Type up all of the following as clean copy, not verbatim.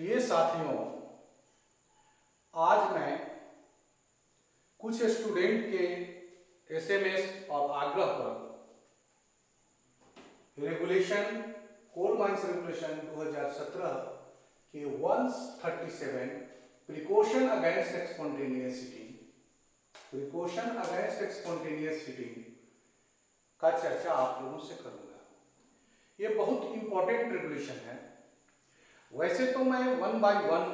प्रिय साथियों, आज मैं कुछ स्टूडेंट के एसएमएस और आग्रह पर रेगुलेशन कोल माइंस रेगुलेशन 2017 के 137 प्रिकॉशन अगेंस्ट स्पॉन्टेनियस हीटिंग का चर्चा आप लोगों से करूंगा। ये बहुत इंपॉर्टेंट रेगुलेशन है। वैसे तो मैं 1 बाय 1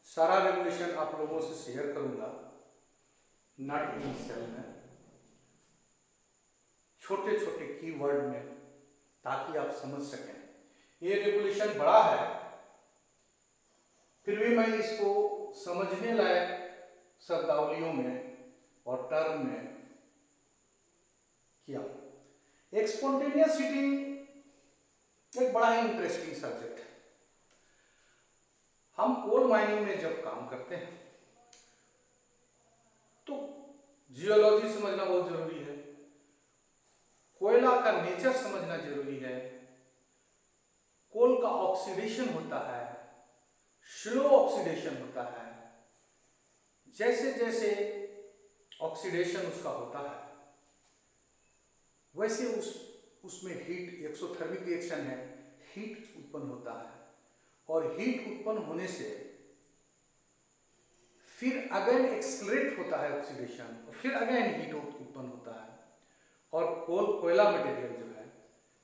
सारा रेगुलेशन आप लोगों से शेयर करूंगा, नॉट इन सेल में, छोटे छोटे कीवर्ड में, ताकि आप समझ सकें। ये रेगुलेशन बड़ा है, फिर भी मैं इसको समझने लायक शब्दावलियों में और टर्म में किया। स्पॉन्टेनियस हीटिंग एक बड़ा ही इंटरेस्टिंग सब्जेक्ट है। हम कोल माइनिंग में जब काम करते हैं तो जियोलॉजी समझना बहुत जरूरी है, कोयला का नेचर समझना जरूरी है। कोल का ऑक्सीडेशन होता है, स्लो ऑक्सीडेशन होता है। जैसे जैसे ऑक्सीडेशन उसका होता है वैसे उसमें हीट, एक्सोथर्मिक रिएक्शन है, हीट उत्पन्न होता है और हीट उत्पन्न होने से फिर अगेन एक्सलरेट होता है ऑक्सीडेशन और फिर अगेन हीट उत्पन्न होता है। और कोयला मटेरियल जो है,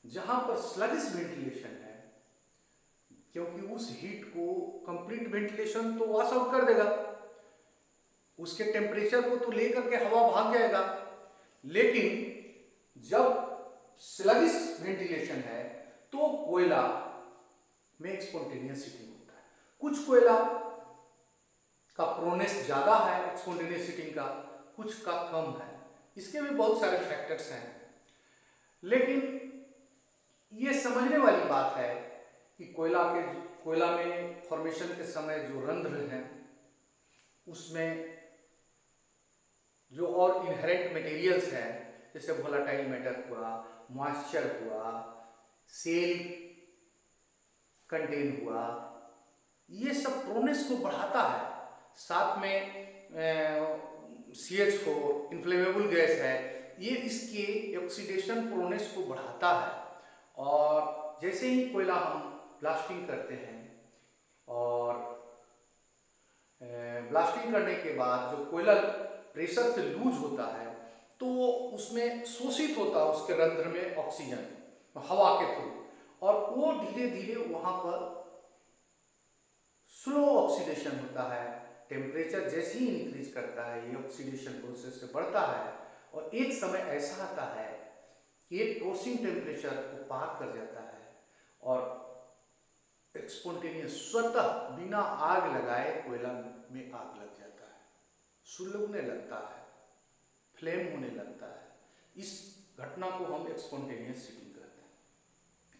जहां पर स्लगिश वेंटिलेशन है, क्योंकि उस हीट को कंप्लीट वेंटिलेशन तो वॉश आउट कर देगा, उसके टेम्परेचर को तो लेकर के हवा भाग जाएगा, लेकिन जब स्लगिश वेंटिलेशन है तो कोयला में स्पॉन्टेनियस हीटिंग होता है। कुछ कोयला का प्रोनेस ज्यादा है स्पॉन्टेनियस हीटिंग का, कुछ का कम है। इसके भी बहुत सारे फैक्टर्स हैं, लेकिन ये समझने वाली बात है कि कोयला में फॉर्मेशन के समय जो रंध्र हैं उसमें जो और इनहेरेंट मटेरियल्स हैं, जैसे वोलेटाइल मैटर हुआ, मॉइस्चर हुआ, सेल कंटेन हुआ, ये सब प्रोनेस को बढ़ाता है। साथ में CH4 इन्फ्लेमेबल गैस है, ये इसके ऑक्सीडेशन प्रोनेस को बढ़ाता है। और जैसे ही कोयला हम ब्लास्टिंग करते हैं और ब्लास्टिंग करने के बाद जो कोयला प्रेशर से लूज होता है तो उसमें शोषित होता है उसके रंध्र में ऑक्सीजन हवा के थ्रू, और वो धीरे धीरे वहां पर स्लो ऑक्सीडेशन होता है। टेम्परेचर जैसे ही इंक्रीज करता है ये ऑक्सीडेशन प्रोसेस से बढ़ता है और एक समय ऐसा आता है कि एक क्रोसिंग टेम्परेचर को पार कर जाता है और स्पॉन्टेनियस स्वतः बिना आग लगाए कोयला में आग लग जाता है, सुलगने लगता है, फ्लेम होने लगता है। इस घटना को हम स्पॉन्टेनियस हीटिंग कहते हैं।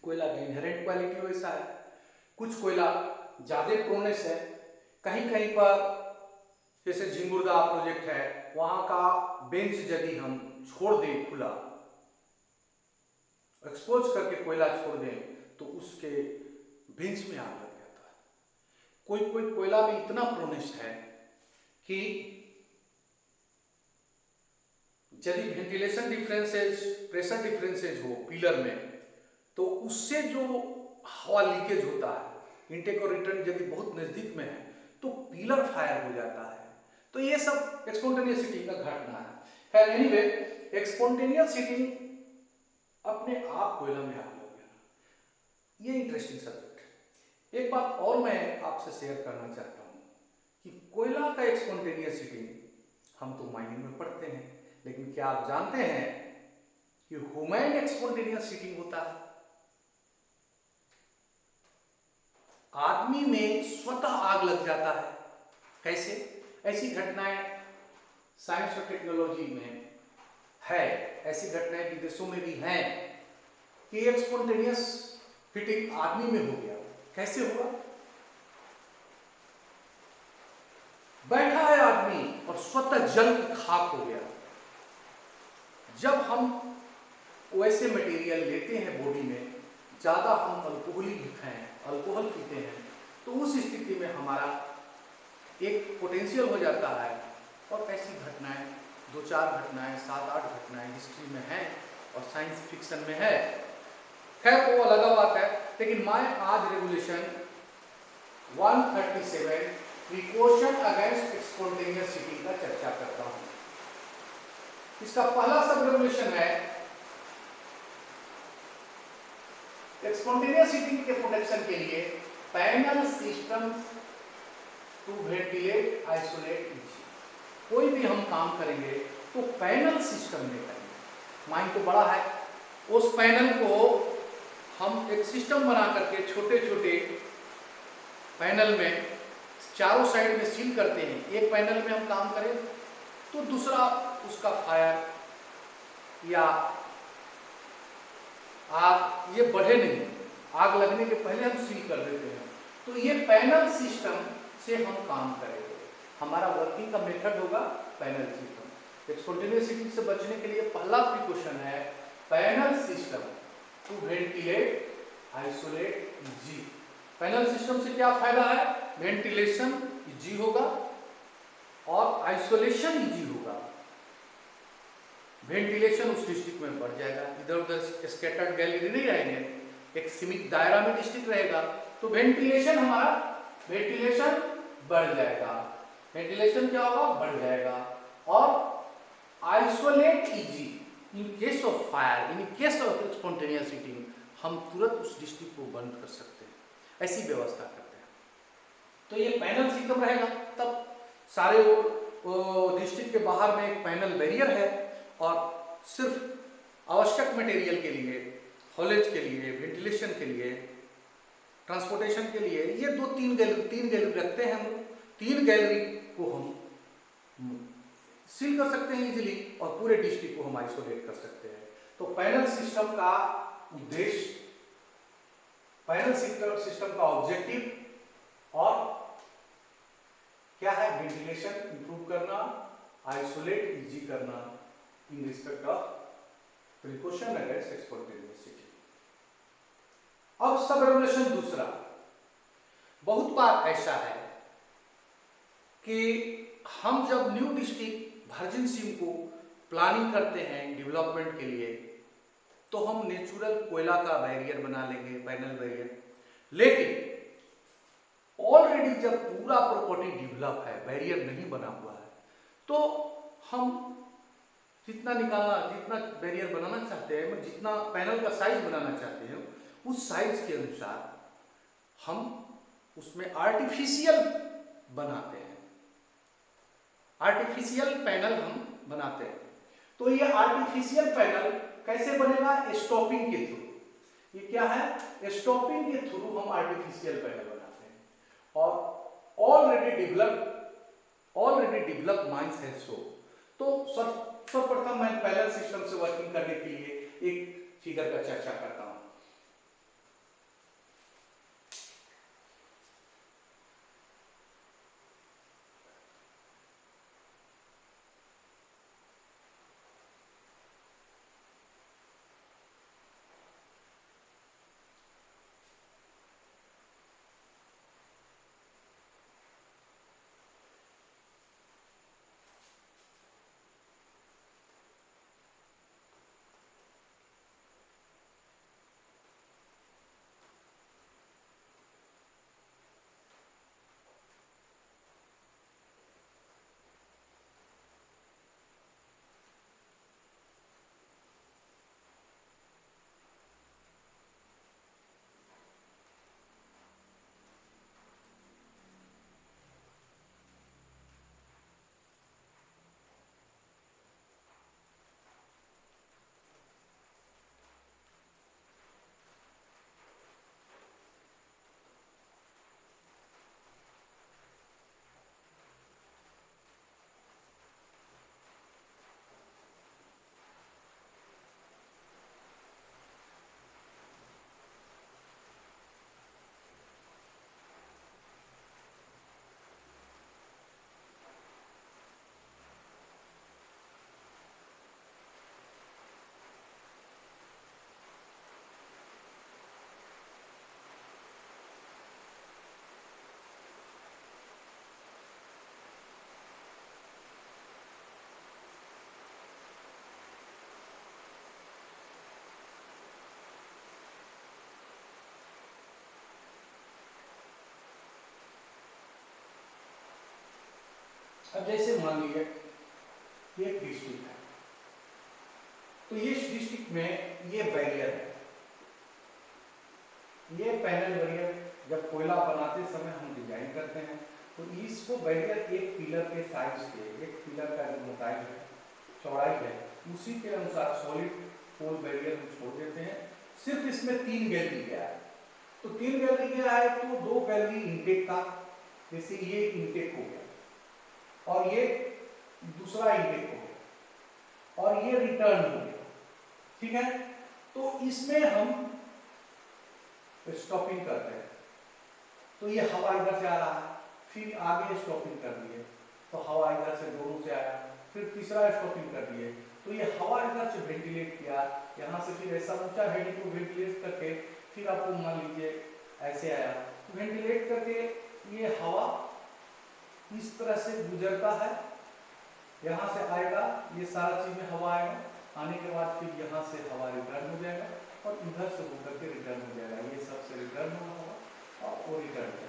कोयला का इनहेरेंट क्वालिटी वैसा है। कुछ कोयला ज्यादा प्रोनेस है, कहीं कहीं पर जैसे झिंगुरदा प्रोजेक्ट है, वहां का बेंच यदि हम छोड़ दें खुला, एक्सपोज करके कोयला छोड़ दें तो उसके बेंच में आग लग जाता है। कोई कोई कोयला में इतना प्रोनेस है कि यदि वेंटिलेशन डिफरेंसेज, प्रेशर डिफरेंसेज हो पिलर में, तो उससे जो हवा लीकेज होता है, इनटेक और रिटर्न यदि बहुत नजदीक में है तो पिलर फायर हो जाता है। तो ये सब स्पॉन्टेनियस हीटिंग का घटना है। खैर एनीवे, स्पॉन्टेनियस हीटिंग अपने आप कोयला में आग लग गया, ये इंटरेस्टिंग सब्जेक्ट है। एक बात और मैं आपसे शेयर करना चाहता हूं कि कोयला का स्पॉन्टेनियस हीटिंग हम तो माइनिंग में पढ़ते हैं, लेकिन क्या आप जानते हैं कि ह्यूमन स्पॉन्टेनियस हीटिंग होता है? आदमी में स्वतः आग लग जाता है। कैसे? ऐसी घटनाएं साइंस और टेक्नोलॉजी में है, ऐसी घटनाएं विदेशों में भी हैं कि एक स्पॉन्टेनियस हीटिंग आदमी में हो गया। कैसे हुआ? बैठा है आदमी और स्वतः जल की खाक हो गया। जब हम वैसे मटेरियल लेते हैं बॉडी में, ज्यादा हम अल्कोहलिक खाएं, अल्कोहल पीते हैं, तो उस स्थिति में हमारा एक पोटेंशियल हो जाता है। और ऐसी घटनाएं, 2-4 घटनाएं, 7-8 घटनाएं हिस्ट्री में हैं और साइंस फिक्शन में है। खैर वो अलग बात है, लेकिन मैं आज regulation 137 precaution against spontaneous sheeting का चर्चा करता हूं। इसका पहला सब रेगुलेशन है स्पॉन्टेनियस हीटिंग के प्रोटेक्शन के लिए panel system to ventilate isolate each. कोई भी हम काम करेंगे तो पैनल सिस्टम में करेंगे। माइंड तो बड़ा है, उस पैनल को हम एक सिस्टम बना करके छोटे छोटे पैनल में चारों साइड में सील करते हैं। एक पैनल में हम काम करें तो दूसरा उसका फायर या आग ये बढ़े नहीं, आग लगने के पहले हम सील कर देते हैं। तो ये पैनल सिस्टम से हम काम करेंगे। हमारा वर्किंग का मेथड होगा पैनल सिस्टम। स्पॉन्टेनियस हीटिंग से बचने के लिए पहला प्रिकॉशन है panel system to ventilate isolate जी। पैनल सिस्टम से क्या फायदा है? वेंटिलेशन इजी होगा और आइसोलेशन इजी होगा। वेंटिलेशन उस डिस्ट्रिक्ट में बढ़ जाएगा, इधर उधर स्कैटर्ड गैलरी नहीं रहेंगे, एक सीमित दायरा में डिस्ट्रिक्ट रहेगा, तो वेंटिलेशन हमारा वेंटिलेशन बढ़ जाएगा। वेंटिलेशन क्या होगा? बढ़ जाएगा। और isolate easy in case of fire, in case of spontaneous heating हम तुरंत उस डिस्ट्रिक्ट को बंद कर सकते हैं, ऐसी व्यवस्था करते हैं। तो ये पैनल सिस्टम रहेगा, तब सारे वो डिस्ट्रिक्ट के बाहर में एक पैनल बैरियर है और सिर्फ आवश्यक मटेरियल के लिए, हॉलेज के लिए, वेंटिलेशन के लिए, ट्रांसपोर्टेशन के लिए ये तीन गैलरी रखते हैं हम। 3 गैलरी को हम सील कर सकते हैं इजीली और पूरे डिस्ट्रिक्ट को हम आइसोलेट कर सकते हैं। तो पैनल सिस्टम का उद्देश्य, पैनल सिस्टम का ऑब्जेक्टिव और क्या है? वेंटिलेशन इंप्रूव करना, आइसोलेट इजी करना in respect of precaution against spontaneous heating. अब सब रेगुलेशन दूसरा, बहुत बार ऐसा है कि हम जब न्यू डिस्ट्रिक्ट वर्जिन सीम को प्लानिंग करते हैं डेवलपमेंट के लिए, तो हम नेचुरल कोयला का बैरियर बना लेंगे, पैनल बैरियर। लेकिन ऑलरेडी जब पूरा प्रॉपर्टी डेवलप है, बैरियर नहीं बना हुआ है, तो हम जितना बैरियर बनाना चाहते हैं, जितना पैनल का साइज बनाना चाहते हैं, उस साइज के अनुसार हम उसमें आर्टिफिशियल बनाते हैं, आर्टिफिशियल पैनल हम बनाते हैं। तो ये आर्टिफिशियल पैनल कैसे बनेगा? स्टॉपिंग के थ्रू। ये क्या है? स्टॉपिंग के थ्रू हम आर्टिफिशियल पैनल बनाते हैं। और ऑलरेडी डेवलप माइंस है सो। तो सर्वप्रथम मैं पैनल सिस्टम से वर्किंग करने के लिए एक फिगर का चर्चा करता हूं। अब जैसे मान लीजिए ये एक डिस्ट्रिक्ट है, तो ये डिस्ट्रिक्ट में ये बैरियर है, ये पैनल बैरियर जब कोयला बनाते समय हम डिजाइन करते हैं तो इसको बैरियर एक पिलर के साइज के, एक पिलर का जो मोटाई है, चौड़ाई है, उसी के अनुसार सॉलिड पोल बैरियर हम छोड़ देते हैं। सिर्फ इसमें 3 गैलरी गया है, तो 3 गैलरी गया है तो 2 गैलरी इंटेक का, जैसे ये इंटेक हो गया और ये दूसरा इंटेक हो गया और ये रिटर्न हो गया, ठीक है। तो इसमें हम स्टॉपिंग करते हैं, तो ये हवा इधर से आ रहा है, फिर आगे स्टॉपिंग कर दिए तो हवा इधर से दोनों से आया, फिर तीसरा स्टॉपिंग कर दिए तो ये हवा इधर से वेंटिलेट किया, यहाँ से फिर ऐसा ऊंचा हेड को वेंटिलेट करके फिर आपको मान लीजिए ऐसे आया, वेंटिलेट करके ये हवा इस तरह से गुजरता है, यहाँ से आएगा, ये सारा चीज में हवा आएगा, आने के बाद फिर यहाँ से हवा रिटर्न हो जाएगा और इधर से होकर के रिटर्न हो जाएगा, ये सबसे रिटर्न होगा और वो रिटर्न हो जाएगा।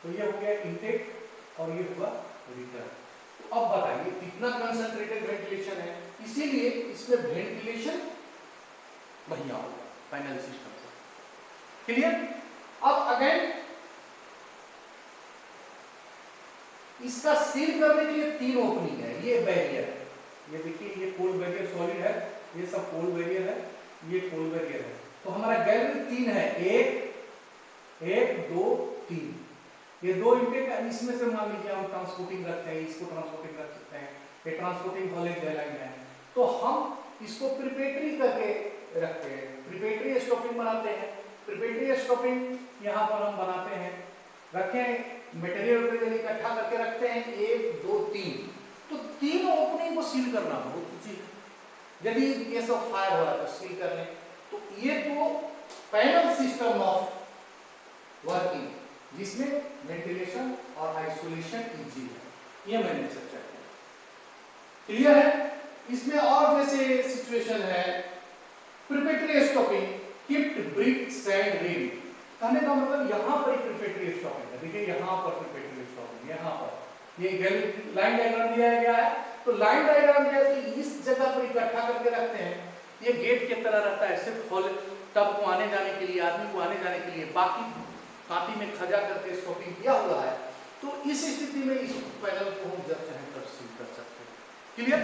तो ये हो गया इनटेक और ये हुआ रिटर्न। तो अब बताइए कितना कंसंट्रेटेड वेंटिलेशन है, इसीलिए इसमें वेंटिलेशन बढ़िया होगा फाइनल सिस्टम से। क्लियर? अब अगेन इसका सील करने के लिए 3 ओपनिंग है, ये बैरियर है, ये देखिए ये कोल बैरियर सॉलिड है, ये सब कोल बैरियर है, ये कोल बैरियर है। तो हमारा गैलरी 3 है, 1 2 3, ये 2 इंटेक है, इसमें से मान लीजिए हम ट्रांसपोर्टिंग रखते हैं, इसको ट्रांसपोर्टिंग रख सकते हैं, ये ट्रांसपोर्टिंग हॉलेज लाइन है, तो हम इसको प्रिपेटरी करके रखते हैं, प्रिपेटरी स्टॉपिंग बनाते हैं। प्रिपेटरी स्टॉपिंग यहाँ पर हम बनाते हैं, रखें मटेरियल इकट्ठा करके रखते हैं 1 2 3, तो 3 ओपनिंग को सील करना बहुत उचित है। यदि केस ऑफ फायर हो रहा है तो सील कर लें। तो ये तो पैनल सिस्टम ऑफ वर्किंग जिसमें वेंटिलेशन और आइसोलेशन इजी है, ये मैंने चर्चा किया। क्लियर है? इसमें और जैसे सिचुएशन है preparatory stopping, keeped brick sand ring, कहने का मतलब यहाँ पर प्रिपेटरी स्टॉपिंग है, देखिए यहाँ पर प्रिपेटरी स्टॉपिंग, यहाँ पर ये लाइन डायग्राम दिया गया है, तो लाइन डायग्राम दिया है कि इस जगह पर इकट्ठा करके रखते हैं, ये गेट की तरह रहता है, सिर्फ हॉल टब को आने जाने के लिए, आदमी को आने जाने के लिए, बाकी कांटी में खजा करके स्टॉपिंग किया हुआ है। तो इस स्थिति में इस पैनल को हम जब चाहें तब सील कर सकते हैं। क्लियर?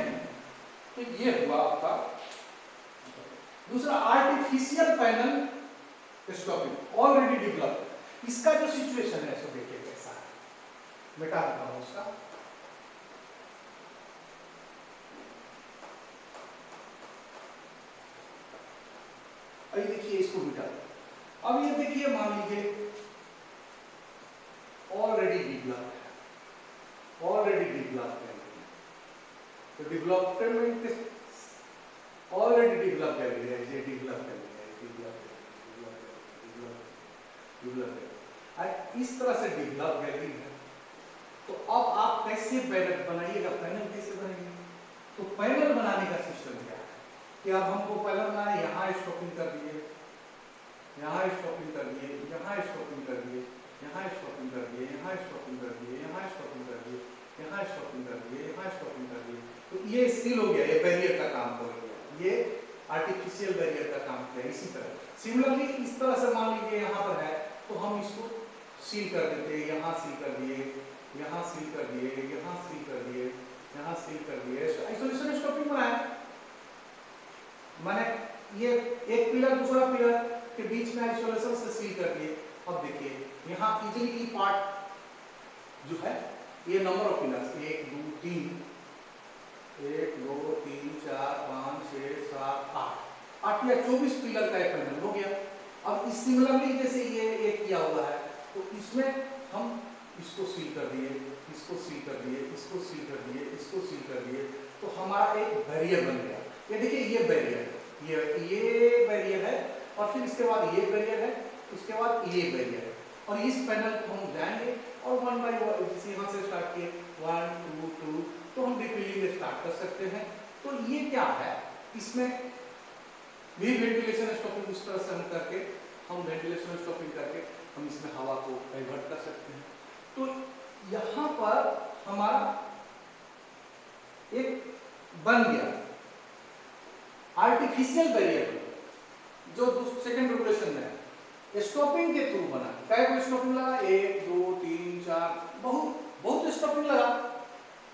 तो ये हुआ आपका दूसरा artificial panel stopping, already developed. इसका जो सिचुएशन है सो देखिए कैसा है, मिटा देता हूं उसका। अभी देखिए इसको मिटा, अब ये देखिए मान लीजिए ऑलरेडी डेवलप्ड है, ऑलरेडी डेवलप्ड है, तो डेवलपमेंट ऑलरेडी डेवलप कर लिया है, ये डेवलप कर लिया है, डेवलप इस तरह से डेवलप कर ली है। तो अब आप कैसे पैनल बनाइएगा, पैनल कैसे बनेंगे? तो पैनल बनाने का सिस्टम क्या है कि अब हमको पैनल बनाना, यहाँ स्टॉपिंग कर दिए, यहाँ स्टॉपिंग कर दिए, यहाँ स्टॉपिंग कर दिए, यहाँ स्टॉपिंग कर दिए, यहाँ स्टॉपिंग कर दिए, यहाँ स्टॉपिंग कर दिए, यहाँ स्टॉपिंग कर दिए, यहाँ स्टॉपिंग कर दिए, तो ये सील हो गया, ये बैरियर का काम कर गया, ये आर्टिफिशियल बैरियर का काम किया। इसी तरह सिमिलरली इस तरह से मान लीजिए यहाँ पर है तो हम इसको सील कर देते हैं, यहाँ सील कर दिए, यहाँ सील कर दिए, यहाँ सील कर दिए, यहाँ सील कर दिए, आइसोलेशन स्टॉपिंग बनाया। मैंने ये एक पिलर दूसरा पिलर के बीच में आइसोलेशन से सील कर दिए। अब देखिए यहाँ इजीली ई पार्ट जो है, ये नंबर ऑफ पिलर्स 1 2 3, 1 2 3 4 5 6 7 8 या 24 पिलर का एक पैनल हो गया। अब इस सिमिलरली जैसे ये एक किया हुआ है तो इसमें हम इसको सील कर दिए, इसको सील कर दिए, इसको सील कर दिए, इसको सील कर दिए, तो हमारा एक बैरियर बन गया। ये देखिए ये बैरियर, ये बैरियर है और फिर इसके बाद ये बैरियर है, उसके बाद ये बैरियर है, और इस पैनल को हम जाएंगे और 1 बाय 1 जैसे यहाँ से स्टार्ट किए 1 2 2, तो हम डिफिलिंग स्टार्ट कर सकते हैं। तो ये क्या है, इसमें भी वेंटिलेशन स्टॉपिंग इस तरह से हम करके, हम वेंटिलेशन स्टॉपिंग करके हम इसमें हवा को डाइवर्ट कर सकते हैं। तो यहाँ पर हमारा एक बन गया आर्टिफिशियल बैरियर जो सेकंड रेगुलेशन में है, स्टॉपिंग के थ्रू बना। क्या कोई स्टॉपिंग लगा? 1 2 3 4 बहुत स्टॉपिंग लगा,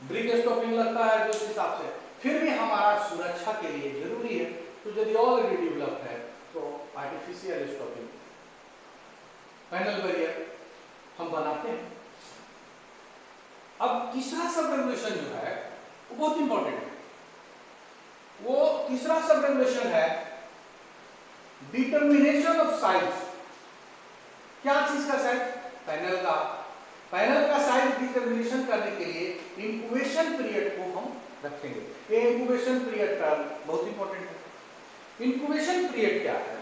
ब्रिक स्टॉपिंग लगता है जो इस हिसाब से। फिर भी हमारा सुरक्षा के लिए जरूरी है, तो यदि ऑलरेडी डेवलप्ड है तो आर्टिफिशियल स्टॉपिंग पैनल बैरियर हम बनाते हैं। अब तीसरा सब रेगुलेशन जो है वो बहुत इंपॉर्टेंट है। वो तीसरा सब रेगुलेशन है डिटर्मिनेशन ऑफ साइज। क्या चीज का साइज? पैनल का। पैनल का साइज डिटर्मिनेशन करने के लिए इंक्यूबेशन पीरियड को हम रखेंगे। ये इंक्यूबेशन पीरियड टर्म बहुत इंपॉर्टेंट है। इंक्यूबेशन पीरियड क्या है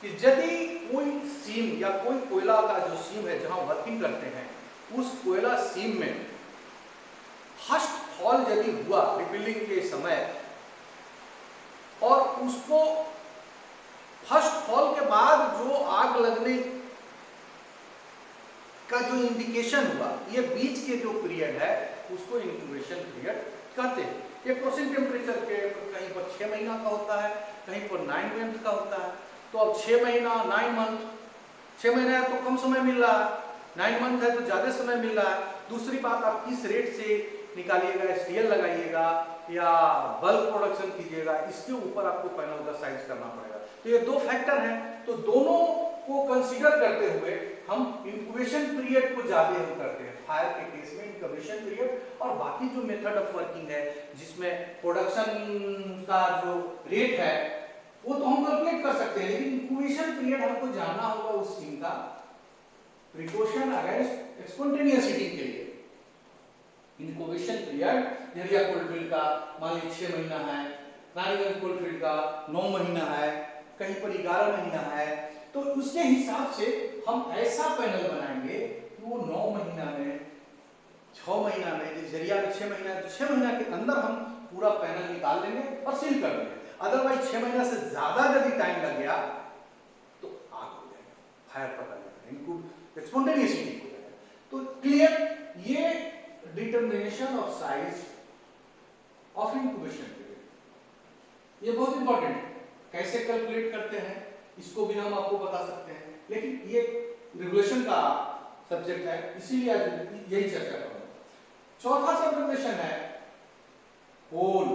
कि यदि कोई सीम या कोई कोयला का जो सीम है जहां वर्किंग करते हैं, उस कोयला सीम में फर्स्ट फॉल यदि हुआ रिफिलिंग के समय और उसको फर्स्ट फॉल के बाद जो आग लगने का जो इंडिकेशन हुआ, ये बीच के जो पीरियड है उसको इंक्यूबेशन पीरियड कहते हैं। ये प्रोसेसिंग टेम्परेचर के कहीं पर 6 महीना का होता है, कहीं पर 9 मंथ का होता है। तो अब 6 महीना 9 मंथ, 6 महीना है तो कम समय मिल रहा है, 9 मंथ है तो ज्यादा समय मिल रहा है। दूसरी बात, आप किस रेट से निकालिएगा, एसटीएल लगाइएगा या बल्क प्रोडक्शन कीजिएगा, इसके ऊपर आपको पैनल का साइज करना पड़ेगा। तो ये दो फैक्टर हैं, तो दोनों को कंसीडर करते हुए हम इंक्यूबेशन पीरियड को ज्यादा हम करते हैं। फायर के केस में इंक्यूबेशन पीरियड, और बाकी जो मेथड ऑफ वर्किंग है जिसमें प्रोडक्शन का जो रेट है वो तो हम कैलकुलेट कर सकते हैं, लेकिन इंक्यूबेशन पीरियड हमको जानना होगा उस सीम का प्रिकॉशन अगेंस्ट स्पॉन्टेनियस हीटिंग के लिए। इंक्यूबेशन पीरियड एरिया कोलफील्ड का मान लीजिए 6 महीना है, नारीगंज कोलफील्ड का 9 महीना है, कहीं पर 11 महीना है, तो उसके हिसाब से हम ऐसा पैनल बनाएंगे कि वो 9 महीना में, 6 महीना में, जिस जरिया में 6 महीना है तो 6 महीना के अंदर हम पूरा पैनल निकाल देंगे और सील कर देंगे। अदरवाइज 6 महीना से ज्यादा यदि टाइम लग गया तो आग हो जाएगा, फायर पकड़ लेगा, इनको स्पॉन्टेनियस हीटिंग हो जाएगा। तो क्लियर, ये determination of size of incubation period ये बहुत इंपॉर्टेंट है। कैसे कैलकुलेट करते हैं इसको भी हम आपको बता सकते हैं, लेकिन ये रेगुलेशन का सब्जेक्ट है, इसीलिए आज यही चर्चा करूंगा। चौथा सब रेगुलेशन है कोल,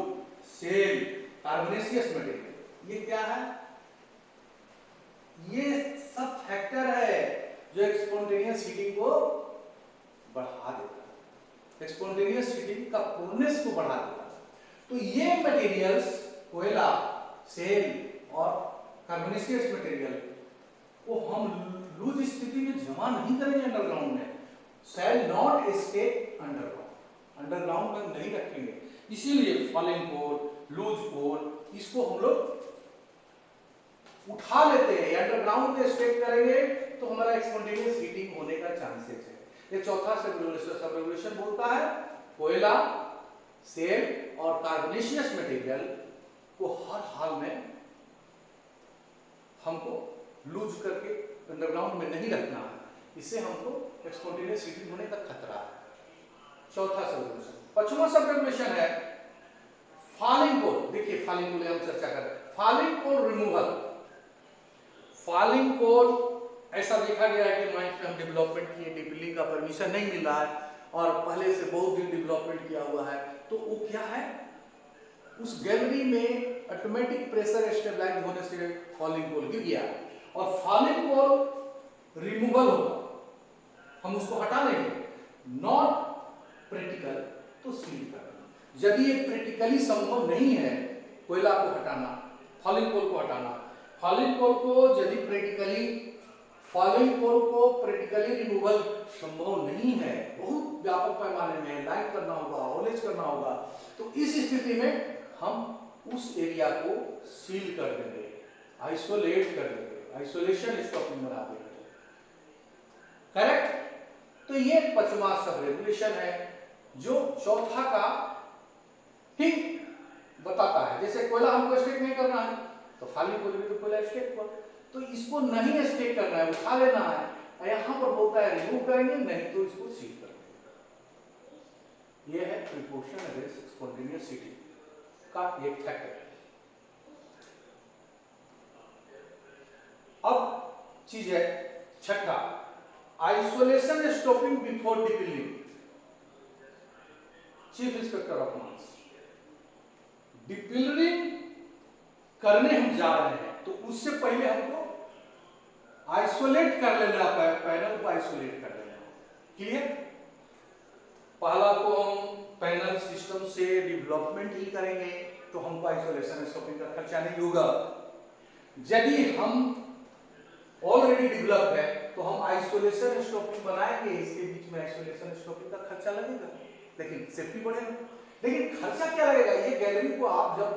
सेल, कार्बोनेशियस मटेरियल। ये क्या है? ये सब फैक्टर है जो स्पॉन्टेनियस हीटिंग को बढ़ा देता है, स्पॉन्टेनियस हीटिंग का कोलनेस को बढ़ा देता है। तो ये मटेरियल्स कोयला, सेल और कार्बोनेशियस मटेरियल को हम लूज स्थिति में जमा नहीं करेंगे अंडरग्राउंड में। सेल नॉट स्टे अंडरग्राउंड में नहीं रखेंगे। इसीलिए फॉलिंग कोल, लूज कोल, इसको हम लोग उठा लेते हैं, अंडरग्राउंड में स्टेक करेंगे तो हमारा स्पॉन्टेनियस हीटिंग होने का चांसेस है। ये चौथा सब रेगुलेशन बोलता है कोयला, सेल और कार्बोनेशियस मटेरियल को हर हाल में हमको लूज करके अंडरग्राउंड में नहीं रखना है, इससे हमको स्पॉन्टेनियस हीटिंग होने का खतरा है। चौथा सब रेगुलेशन। पांचवा सब रेगुलेशन है फॉलिंग कोल। देखिए फॉलिंग कोल हम चर्चा कर रहे हैं। फॉलिंग कोल रिमूवल। फॉलिंग कोल ऐसा देखा गया है कि माइंस में हम डेवलपमेंट किए, डिपिलिंग का परमिशन नहीं मिल रहा है और पहले से बहुत दिन डेवलपमेंट किया हुआ है, तो वो क्या है, उस गैलरी में ऑटोमेटिक प्रेशर स्टेबलाइज होने से फॉलिंग कोल गिर गया और फॉलिंग कोल रिमूवल होगा, हम उसको हटा लेंगे। नॉट प्रैक्टिकल तो सील कर देंगे। यदि ये प्रैक्टिकली संभव नहीं है कोयला को हटाना, फॉलिंग कोल को हटाना, फॉलिंग कोल को यदि प्रैक्टिकली रिमूवल संभव नहीं है, बहुत व्यापक पैमाने में लाइट करना होगा, हॉलेज करना होगा, तो इस स्थिति में हम उस एरिया को सील कर देंगे, आइसोलेट कर देंगे, आइसोलेशन स्टॉपिंग बना देंगे। करेक्ट? तो ये पांचवा सब रेगुलेशन है जो चौथा का ठीक बताता है। जैसे कोयला हमको स्टेक नहीं करना है तो फॉलिंग कोल भी तो कोयला स्टेक हुआ, तो इसको नहीं स्टेक करना है, उठा लेना है। यहां पर बोलता है रिमूव करेंगे, नहीं तो इसको सील कर देंगे। ये है प्रिपोर्शन अगेंस्ट स्पॉन्टेनियसिटी का एक फैक्टर। अब चीज है छठा, isolation stopping before depillaring. Chief inspector of mines, depillaring करने हम जा रहे हैं तो उससे पहले हमको आइसोलेट कर लेना, पैनल को आइसोलेट कर लेना। क्लियर? पहला तो हम पैनल सिस्टम से डेवलपमेंट ही करेंगे तो हमको आइसोलेशन स्टॉपिंग का खर्चा नहीं होगा। यदि हम ऑलरेडी डेवलप है तो हम आइसोलेशन स्टॉपिंग बनाएंगे, इसके बीच में आइसोलेशन स्टॉपिंग का खर्चा लगेगा, लेकिन सेफ्टी बढ़ेगा। लेकिन खर्चा क्या लगेगा? ये गैलरी को आप जब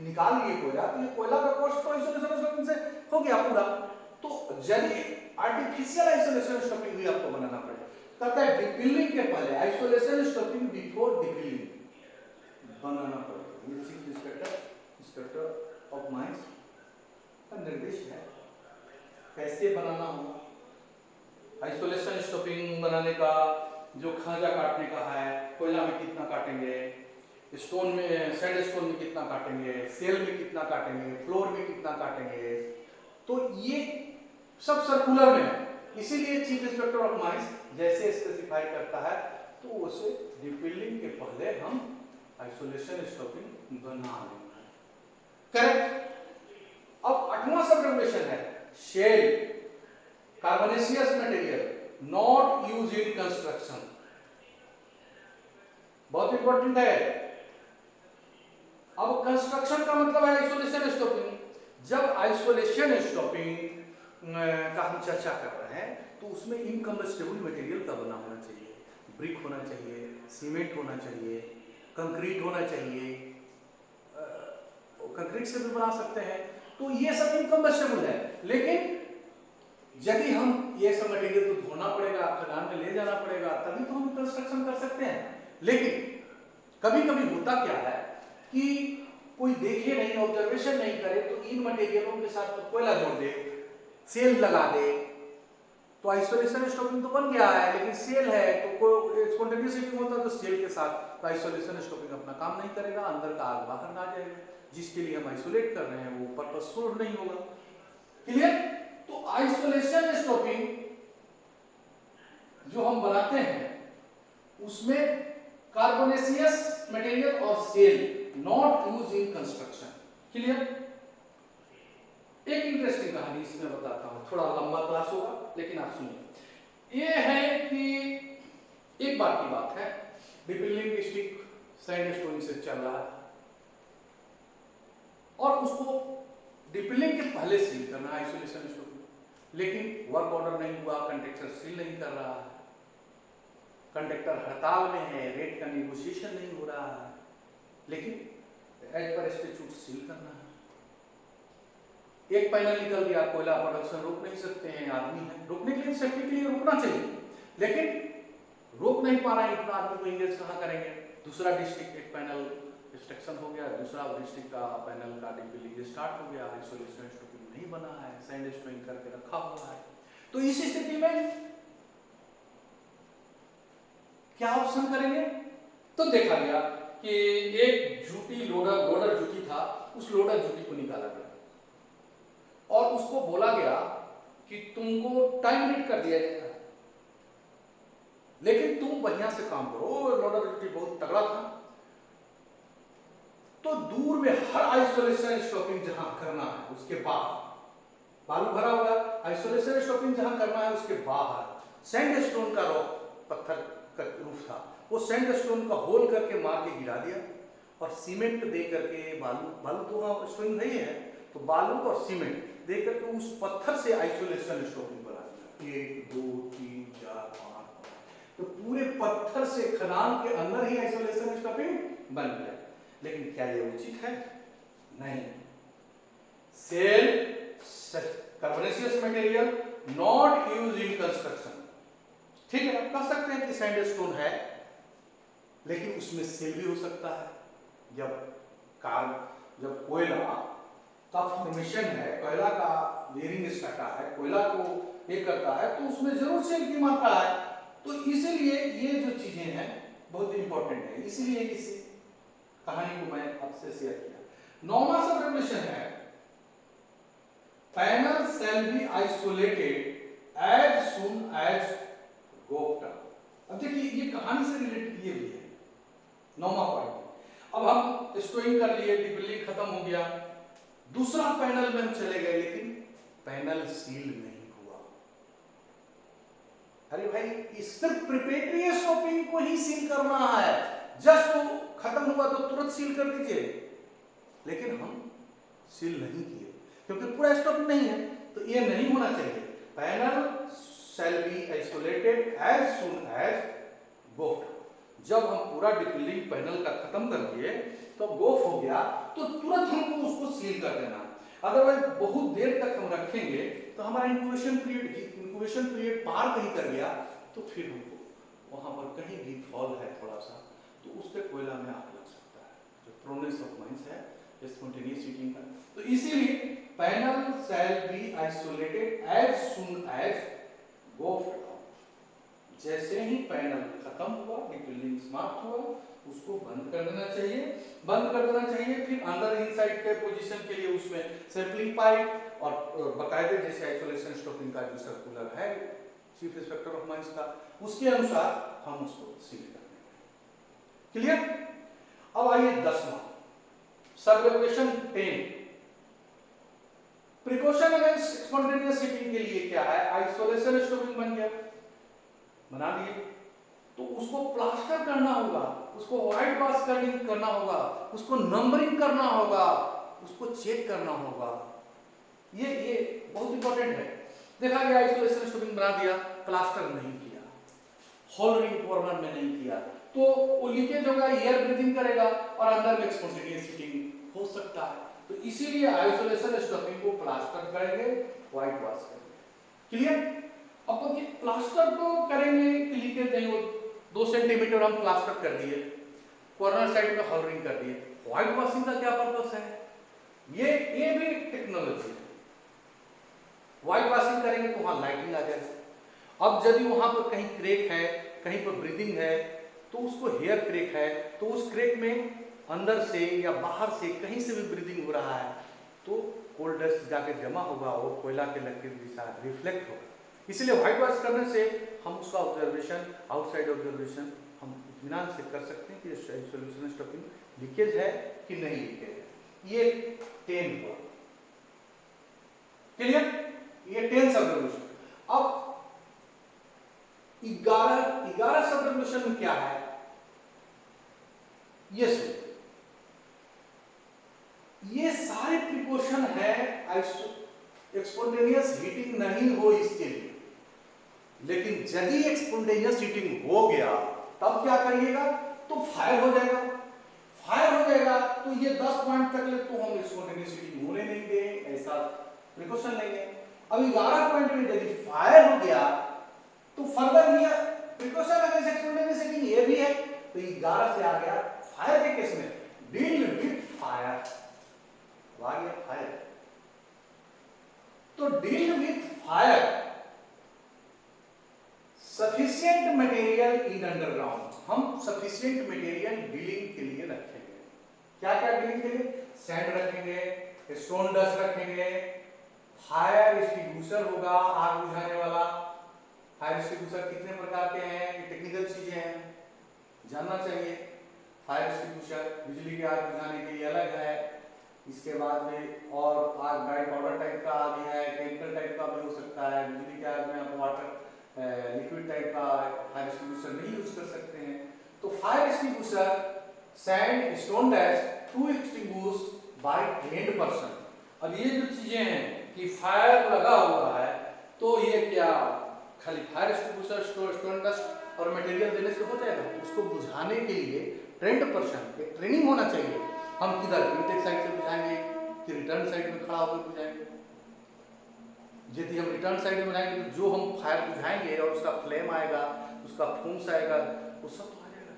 निकाल लिए कोयला तो ये कोयला का कॉस्ट तो आइसोलेशन स्टॉपिंग से हो गया पूरा। तो यदि आर्टिफिशियल आइसोलेशन स्टॉपिंग भी आपको बनाना पड़ेगा, कहता है डिपिलिंग के पहले आइसोलेशन स्टॉपिंग बिफोर डिपिलिंग बनाना पड़ेगा। ये चीफ इंस्पेक्टर ऑफ माइंस का निर्देश है कैसे बनाना होगा। आइसोलेशन स्टॉपिंग बनाने का जो खांचा काटने का है, कोयला में कितना काटेंगे, स्टोन में सैंड स्टोन में कितना काटेंगे, सेल में कितना काटेंगे, फ्लोर में कितना काटेंगे, तो ये सब सर्कुलर में है। इसीलिए चीफ इंस्पेक्टर ऑफ माइंस जैसे स्पेसिफाई करता है तो उसे डिपिलिंग के पहले हम आइसोलेशन स्टॉपिंग बना लेंगे। करेक्ट? अब 8वां सब रेगुलेशन है shale carbonaceous material not use in construction. बहुत इंपॉर्टेंट है। अब कंस्ट्रक्शन का मतलब है आइसोलेशन स्टॉपिंग। जब आइसोलेशन स्टॉपिंग का हम चर्चा कर रहे हैं तो उसमें इनकम्बस्टेबल मटेरियल का बना होना चाहिए, ब्रिक होना चाहिए, सीमेंट होना चाहिए, कंक्रीट होना चाहिए, कंक्रीट से भी बना सकते हैं, तो ये सब इनकम्बस्टेबल है। लेकिन यदि हम ये सब मटेरियल तो धोना पड़ेगा, खदान में ले जाना पड़ेगा, तभी तो हम कंस्ट्रक्शन कर सकते हैं। लेकिन कभी कभी होता क्या है कि कोई देखे नहीं, ऑब्जर्वेशन नहीं करे तो इन मटेरियलों के साथ तो कोयला जोड़ दे, सेल लगा दे, तो आइसोलेशन स्टॉपिंग तो बन गया है, लेकिन सेल है तो कोई स्पॉन्टेनियस होता है तो सेल के साथ तो आइसोलेशन स्टॉपिंग अपना काम नहीं करेगा, अंदर का आग बाहर ना जाएगा। जिसके लिए हम आइसोलेट कर रहे हैं वो पर्पसफुल नहीं होगा। क्लियर? तो आइसोलेशन स्टॉपिंग जो हम बनाते हैं उसमें कार्बोनेशियस मटेरियल और shale not use in construction. Clear? एक इंटरेस्टिंग कहानी इसमें बताता हूं, थोड़ा लंबा क्लास होगा लेकिन आप सुनिए। ये है कि एक बार की बात है, डिपिलिंग स्टिक सैंड स्टोन से चल रहा है और उसको डिपिलिंग के पहले सील करना है आइसोलेशन स्टोन, लेकिन वर्क ऑर्डर नहीं हुआ, कंट्रैक्टर सील नहीं कर रहा है, कंट्रैक्टर हड़ताल में है, रेट का नेगोशिएशन नहीं हो रहा है, लेकिन एज पर स्टैट्यूट सील करना है। एक पैनल निकल गया, कोयला प्रोडक्शन रोक नहीं सकते हैं, आदमी है, रोकने के लिए सेफ्टी के लिए रोकना चाहिए, लेकिन रोक नहीं पा रहे हैं, इतना आदमी को इंगेज कहां करेंगे। दूसरा डिस्ट्रिक्ट एक पैनल डिस्ट्रक्शन हो गया, दूसरा डिस्ट्रिक्ट का पैनल का डिपिलिंग स्टार्ट हो गया, आइसोलेशन स्टॉपिंग नहीं बना है, सैंड स्टोइंग करके रखा हुआ है। तो इस स्थिति में क्या ऑप्शन करेंगे? तो देखा गया कि एक जूटी लोडर जूटी था, उस लोडर जूटी को निकाला गया और उसको बोला गया कि तुमको टाइम लिमिट कर दिया जाएगा, लेकिन तुम बढ़िया से काम करो। लोडर जूटी बहुत तगड़ा था, तो दूर में हर आइसोलेशन स्टॉपिंग जहां करना है उसके बाद बालू भरा होगा, आइसोलेशन स्टॉपिंग जहां करना है उसके बाहर सैंड स्टोन का रॉक पत्थर का रूफ था, वो सैंड स्टोन का होल करके मार के गिरा दिया और सीमेंट दे करके बालू तो वहां स्टोन नहीं है, तो बालू और सीमेंट दे करके उस पत्थर से आइसोलेशन स्टॉपिंग बना दिया। 1 2 3 4 5, तो पूरे पत्थर से खदान के अंदर ही आइसोलेशन स्टॉपिंग बन गया। लेकिन क्या ये उचित है? नहीं। Shale carbonaceous material not use in construction. ठीक है, आप कह सकते हैं कि सैंड स्टोन है, लेकिन उसमें सेल भी हो सकता है। जब कोयला का फॉर्मेशन है, कोयला का बेरिंग स्ट्रटा है, कोयला को ये करता है तो उसमें जरूर सेल की मात्रा है। तो इसीलिए ये जो चीजें हैं बहुत इंपॉर्टेंट है, इसीलिए इस कहानी को मैं आपसे शेयर किया। 9वां सब रेगुलेशन है panel shall be isolated as soon as goafed. अब देखिए ये कहानी से रिलेटेड ये भी है 9वां पॉइंट। अब हम स्टोइंग कर लिए, डिपिलिंग खत्म हो गया, दूसरा पैनल में हम चले गए, लेकिन पैनल सील नहीं हुआ। अरे भाई सिर्फ प्रिपरेटरी स्टॉपिंग को ही सील करना है, जस्ट तो खत्म हुआ तो तुरंत सील कर दीजिए, लेकिन हम सील नहीं किए क्योंकि पूरा स्टॉप नहीं है, तो ये नहीं होना चाहिए। Panel shall be isolated as soon as goafed. जब हम पूरा डिपिलिंग पैनल का खत्म कर दिए तो गोफ हो गया, तो तुरंत हमको उसको सील कर देना। अदरवाइज बहुत देर तक हम रखेंगे तो हमारा इंक्यूबेशन पीरियड पार नहीं कर गया, तो फिर हमको वहां पर कहीं भी फॉल है थोड़ा सा, तो उसके कोयला में आग लग सकता है, जो प्रोनेस ऑफ माइंस है स्पॉन्टेनियस हीटिंग का। तो इसीलिए panel shall be isolated as soon as goafed. जैसे ही पैनल खत्म हुआ, डिपिलिंग समाप्त हुआ, उसको बंद कर देना चाहिए। फिर अंदर इनसाइड के पोजीशन के लिए उसमें सैंपलिंग पाइप और बकायदे जैसे आइसोलेशन स्टॉपिंग का जो सर्कुलर है चीफ इंस्पेक्टर ऑफ माइंस का, उसके अनुसार हम उसको सील कर देंगे। क्लियर? अब आइए 10वां सब regulation 10, precaution against spontaneous heating के लिए क्या है? आइसोलेशन स्टॉपिंग बन गया, बना दिए, तो उसको प्लास्टर करना होगा, उसको व्हाइट वॉश करना होगा, उसको नंबरिंग करना होगा, उसको चेक करना होगा। ये बहुत इंपॉर्टेंट है। देखा गया आइसोलेशन स्टॉपिंग बना दिया, प्लास्टर नहीं किया, होल रिंग कॉर्नर में नहीं किया, तो वो लीकेज होगा, एयर ब्रीथिंग करेगा और अंदर में स्पॉन्टेनियस हीटिंग हो सकता है। तो इसीलिए आइसोलेशन स्टॉपिंग को प्लास्टर करेंगे, व्हाइट वॉश करेंगे। क्लियर? अब प्लास्टर तो करेंगे कि लीकेज नहीं हो, 2 सेंटीमीटर हम प्लास्टर कर दिए, कॉर्नर साइड में होल रिंग कर दिए, व्हाइट वॉशिंग का क्या पर्पस है? ये भी टेक्नोलॉजी है। व्हाइट वॉशिंग करेंगे तो वहां लाइटिंग आ जाएगी। अब यदि वहां पर कहीं क्रेक है, कहीं पर ब्रीदिंग है, तो उसको हेयर क्रेक है, तो उस क्रेक में अंदर से या बाहर से कहीं से भी ब्रीदिंग हो रहा है, तो कोल्ड डस्ट जाके जमा होगा और कोयला के लकीर के साथ रिफ्लेक्ट होगा। इसलिए व्हाइट वॉश करने से हम उसका ऑब्जर्वेशन, आउटसाइड ऑब्जर्वेशन हम इत्मीनान से कर सकते हैं कि आइसोलेशन स्टॉपिंग लीकेज है कि नहीं लीकेज है। ये 10 हुआ। क्लियर? ये 10 सब रेगुलेशन। अब 11 सब रेगुलेशन में क्या है ये सुनिए। ये सारे प्रिकॉशन है स्पॉन्टेनियस हीटिंग नहीं हो इसके लिए, लेकिन यदि स्पॉन्टेनियस हीटिंग हो गया तब क्या करिएगा? तो फायर हो जाएगा। फायर हो जाएगा तो ये 10 पॉइंट तक ले तो हम स्पॉन्टेनियस हीटिंग होने नहीं दें, ऐसा प्रिकॉशन लेंगे। अब 11 पॉइंट में यदि फायर हो गया तो फर्दर ये प्रिकॉशन अगेंस्ट स्पॉन्टेनियस हीटिंग ये भी है, तो 11 से आ गया फायर के केस में डील विद फायर, आ गया फायर। तो deal with fire, sufficient material in underground, हम सफिशिएंट मटेरियल डीलिंग के लिए रखेंगे। क्या क्या डीलिंग के लिए? सैंड रखेंगे, स्टोन डस्ट रखेंगे, फायर एक्सटिंग्विशर होगा, आग बुझाने वाला। फायर एक्सटिंग्विशर कितने प्रकार के हैं, ये टेक्निकल चीजें हैं, जानना चाहिए। फायर एक्सटिंग्विशर बिजली की आग बुझाने के लिए अलग है, इसके बाद में और आग ड्राई पाउडर टाइप का आ गया है, केमिकल टाइप का भी हो सकता है। बिजली के आग में आप वाटर लिक्विड टाइप का फायर एक्सटिंग्विशर नहीं यूज कर सकते हैं। तो fire extinguisher, sand, stone dust to extinguish by trained person. अब ये जो चीजें हैं कि फायर लगा हुआ है, तो ये क्या खाली फायर एक्सटिंग्विशर, स्टोन डस्ट और मटेरियल देने से हो जाएगा? उसको बुझाने के लिए ट्रेंड पर्सन, एक ट्रेनिंग होना चाहिए। हम किधर इंटेक साइड से बुझाएंगे कि रिटर्न साइड में खड़ा होकर बुझाएंगे? यदि हम रिटर्न साइड में बुझाएंगे तो जो हम फायर बुझाएंगे और उसका फ्लेम आएगा, उसका फूंस आएगा, वो सब तो आ जाएगा।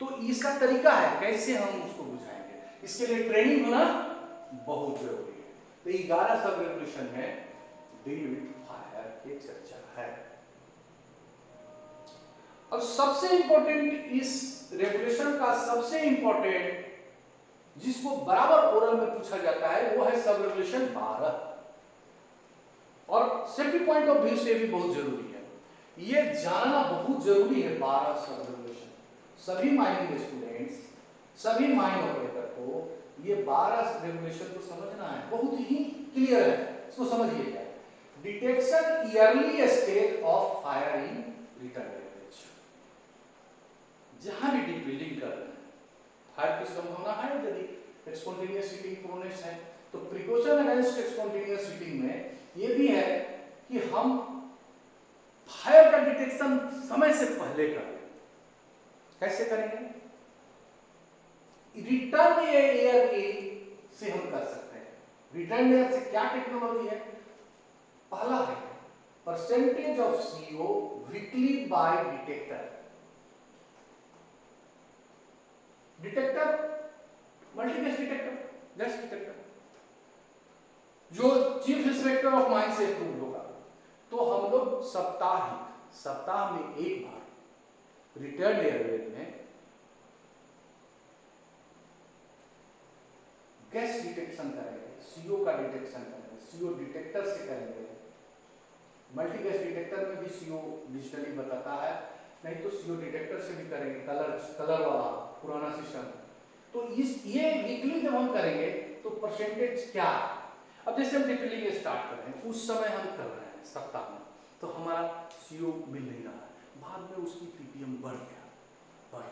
तो इसका तरीका है कैसे हम उसको बुझाएंगे, इसके लिए ट्रेनिंग होना बहुत जरूरी है। तो 11 सब रेगुलेशन में डील विद फायर की चर्चा है। अब सबसे इंपॉर्टेंट इस रेगुलेशन का सबसे इंपॉर्टेंट जिसको बराबर ओरल में पूछा जाता है वो है सब रेगुलेशन 12, और सेफ्टी पॉइंट ऑफ व्यू से भी बहुत जरूरी है, ये जानना बहुत जरूरी है। 12 सब रेगुलेशन सभी माइनिंग स्टूडेंट्स, सभी माइन ऑपरेटर को ये 12 रेगुलेशन को समझना है, बहुत ही क्लियर है, इसको समझिएगा। Detection yearly stage of fire in return average, जहां भी डीप ड्रिलिंग कर रहे हैं फायर की संभावना है, यदि स्पॉन्टेनियस हीटिंग प्रोनेस है तो प्रिकॉशन अगेंस्ट स्पॉन्टेनियस हीटिंग में ये भी है कि हम फायर का डिटेक्शन समय से पहले करें। कैसे करेंगे? रिटर्न एयर की से हम कर सकते हैं। रिटर्न एयर से क्या टेक्नोलॉजी है? पहला है percentage of CO weekly by detector. Detector multigas detector, gas detector जो चीफ इंस्पेक्टर ऑफ माइन से अप्रूव होगा, तो हम लोग सप्ताह में एक बार रिटर्न एयर में गैस डिटेक्शन करेंगे, सीओ का डिटेक्शन करेंगे, सीओ डिटेक्टर से करेंगे। मल्टी गैस डिटेक्टर में भी सीओ डिजिटली बताता है, नहीं तो सीओ डिटेक्टर से भी करेंगे, कलर वाला पुराना सिस्टम। तो ये वीकली जब हम करेंगे तो परसेंटेज क्या है? अब जैसे हम डिटेलिंग स्टार्ट कर रहे हैं, उस समय हम कर रहे हैं सप्ताह में, तो हमारा सीओ मिल नहीं रहा है, बाद में उसकी पीपीएम बढ़ रहा,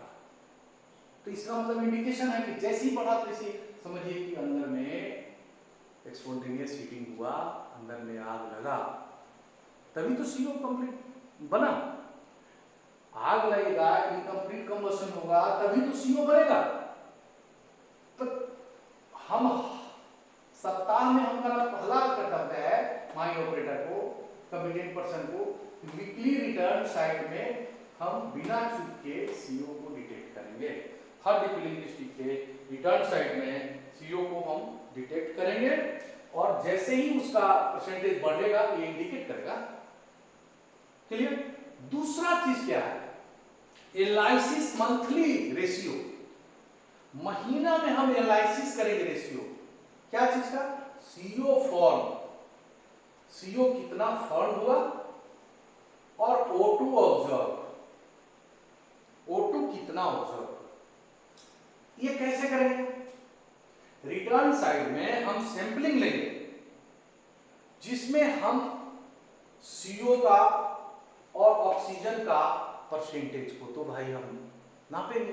तो इसका मतलब इंडिकेशन है कि जैसे ही बढ़ा तैसे समझिए कि अंदर में स्पॉन्टेनियस हीटिंग हुआ, अंदर में आग लगा, तभी तो सीओ कंप्लीट बना। आग लगेगा, इनकम्प्लीट कंबशन होगा, तभी तो सीओ बनेगा। तो हम सप्ताह में हमारा पहला कर्तव्य है माइन ऑपरेटर को, कॉम्पिटेंट पर्सन को, वीकली रिटर्न साइट में हम बिना चूक के सीओ को डिटेक्ट करेंगे। हर डिपेलिंग स्टिक के रिटर्न साइड में सीओ को हम डिटेक्ट करेंगे, और जैसे ही उसका परसेंटेज बढ़ेगा ये इंडिकेट करेगा। क्लियर? दूसरा चीज क्या है? एनालिसिस मंथली रेशियो, महीना में हम एनालिसिस करेंगे रेशियो, क्या चीज का? सीओ फॉर्म, सीओ कितना फॉर्म हुआ, और O2 ऑब्जर्व, O2 कितना ऑब्जर्व। ये कैसे करेंगे? रिटर्न साइड में हम सैंपलिंग लेंगे, जिसमें हम सीओ का और ऑक्सीजन का परसेंटेज को तो भाई हम नापेंगे,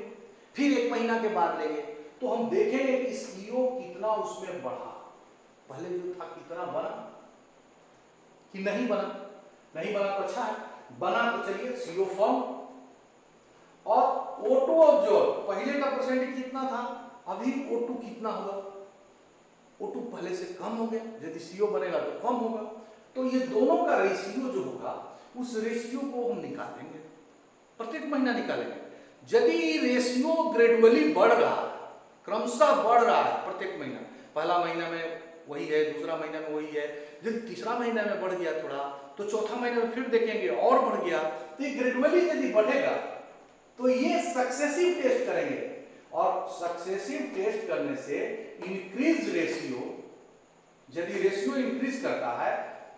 फिर एक महीना के बाद लेंगे तो हम देखेंगे कि सीओ कितना उसमें बढ़ा, पहले जो था कितना बना कि नहीं बना। नहीं बना तो अच्छा है, बना तो चलिए सीओ फॉर्म, और O2 ऑब्जर्व, पहले का परसेंटेज कितना था, अभी O2 कितना हुआ, O2 पहले से कम हो गया, यदि CO बनेगा तो कम होगा, तो ये दोनों का रेशियो जो होगा उस रेशियो को हम निकालेंगे, प्रत्येक महीना निकालेंगे। यदि रेशियो ग्रेजुअली बढ़ रहा है, क्रमशः बढ़ रहा है प्रत्येक महीना, पहला महीना में वही है, दूसरा महीना में वही है, यदि तीसरा महीना में बढ़ गया थोड़ा, तो चौथा महीना में फिर देखेंगे और बढ़ गया, तो ये ग्रेजुअली यदि बढ़ेगा तो ये सक्सेसिव टेस्ट करेंगे, और सक्सेसिव टेस्ट करने से इंक्रीज रेशियो, यदि रेशियो इंक्रीज करता है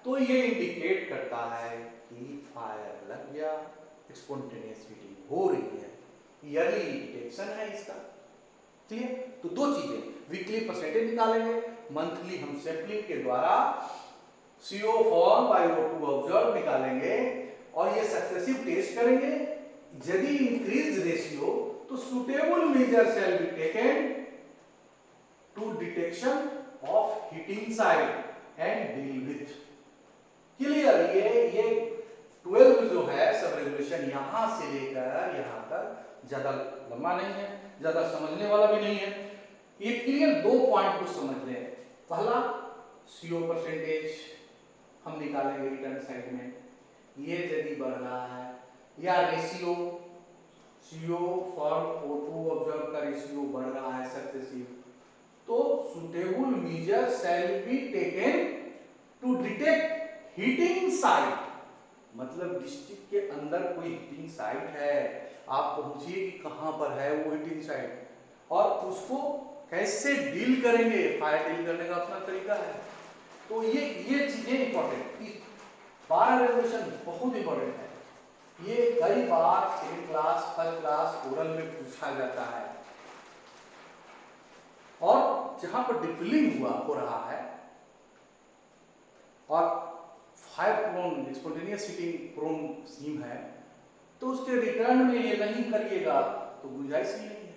तो ये इंडिकेट करता है कि फायर लग गया, स्पॉन्टेनियस हीटिंग हो रही है, ईयरली डिटेक्शन है इसका। क्लियर? तो दो चीजें, वीकली परसेंटेज निकालेंगे, मंथली हम सैंपलिंग के द्वारा CO form by O2 observe निकालेंगे, और ये सक्सेसिव टेस्ट करेंगे। यदि इंक्रीज रेशियो तो suitable measure shall be taken to detection of heating side and deal with. Clear? ये 12 जो है सब रेगुलेशन यहां से लेकर यहां तक ज्यादा लंबा नहीं है, ज्यादा समझने वाला भी नहीं है। ये क्लियर दो पॉइंट को समझ लें। पहला सीओ परसेंटेज हम निकालेंगे रिटर्न साइड में, ये यदि बढ़ रहा है, या ratio CO form O2 observe का रेशियो बढ़ रहा है सक्सेसिव, तो suitable measure shall be taken to detect heating side मतलब डिस्ट्रिक्ट के अंदर कोई हीटिंग साइट है, आप पहुंचिए कि कहाँ पर है वो हीटिंग साइट और उसको कैसे डील करेंगे। फायर डील करने का अपना तरीका है। तो ये चीजें इंपॉर्टेंट, 12 रेजोल्यूशन बहुत इंपॉर्टेंट है। ये कई बार second class first class oral में पूछा जाता है। और जहां पर डिफिलिंग हो रहा है और fire prone spontaneous heating prone seam है, तो उसके रिटर्न में ये नहीं करिएगा तो गुंजाइश ही नहीं है,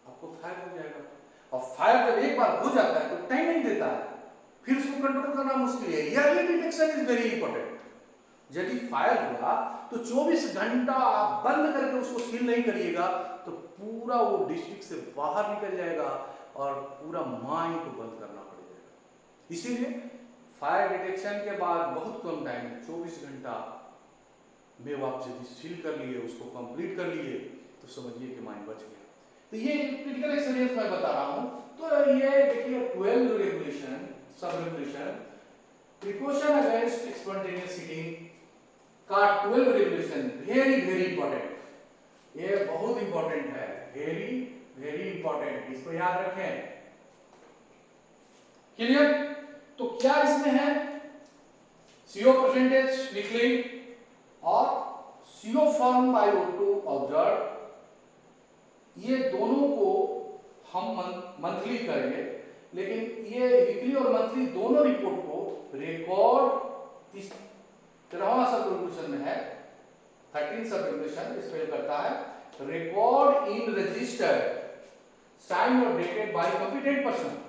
आपको फायर हो जाएगा। और फायर जब एक बार हो जाता है तो टाइम नहीं देता है, फिर उसको कंट्रोल करना मुश्किल है। Yearly detection is very important. यदि फायर हुआ तो 24 घंटा आप बंद करके उसको सील नहीं करिएगा तो पूरा वो डिस्ट्रिक्ट से बाहर निकल जाएगा और पूरा माइन को बंद करना पड़ेगा। इसीलिए फायर डिटेक्शन के बाद बहुत कम टाइम, 24 घंटा में आप यदि सील कर लिए, उसको कंप्लीट कर लिए, तो समझिए कि माइन बच गया। तो ये क्रिटिकल एक्सपीरियंस मैं बता रहा हूं। तो ये देखिए 12 regulation, sub regulation, precaution against spontaneous heating का 12 रेगुलेशन वेरी वेरी इंपॉर्टेंट। ये बहुत इंपॉर्टेंट है, वेरी वेरी इंपॉर्टेंट, इसको याद रखें। क्लियर? तो क्या इसमें है, CO परसेंटेज वीकली और CO form by O2 observe, ये दोनों को हम मंथली करेंगे, लेकिन ये वीकली और मंथली दोनों रिपोर्ट को रिकॉर्ड 13वां सब रेगुलेशन में है, 13 सब रेगुलेशन स्पेल करता है, रिकॉर्ड इन रजिस्टर साइंड और डेटेड बाय कॉम्पिटेंट पर्सन।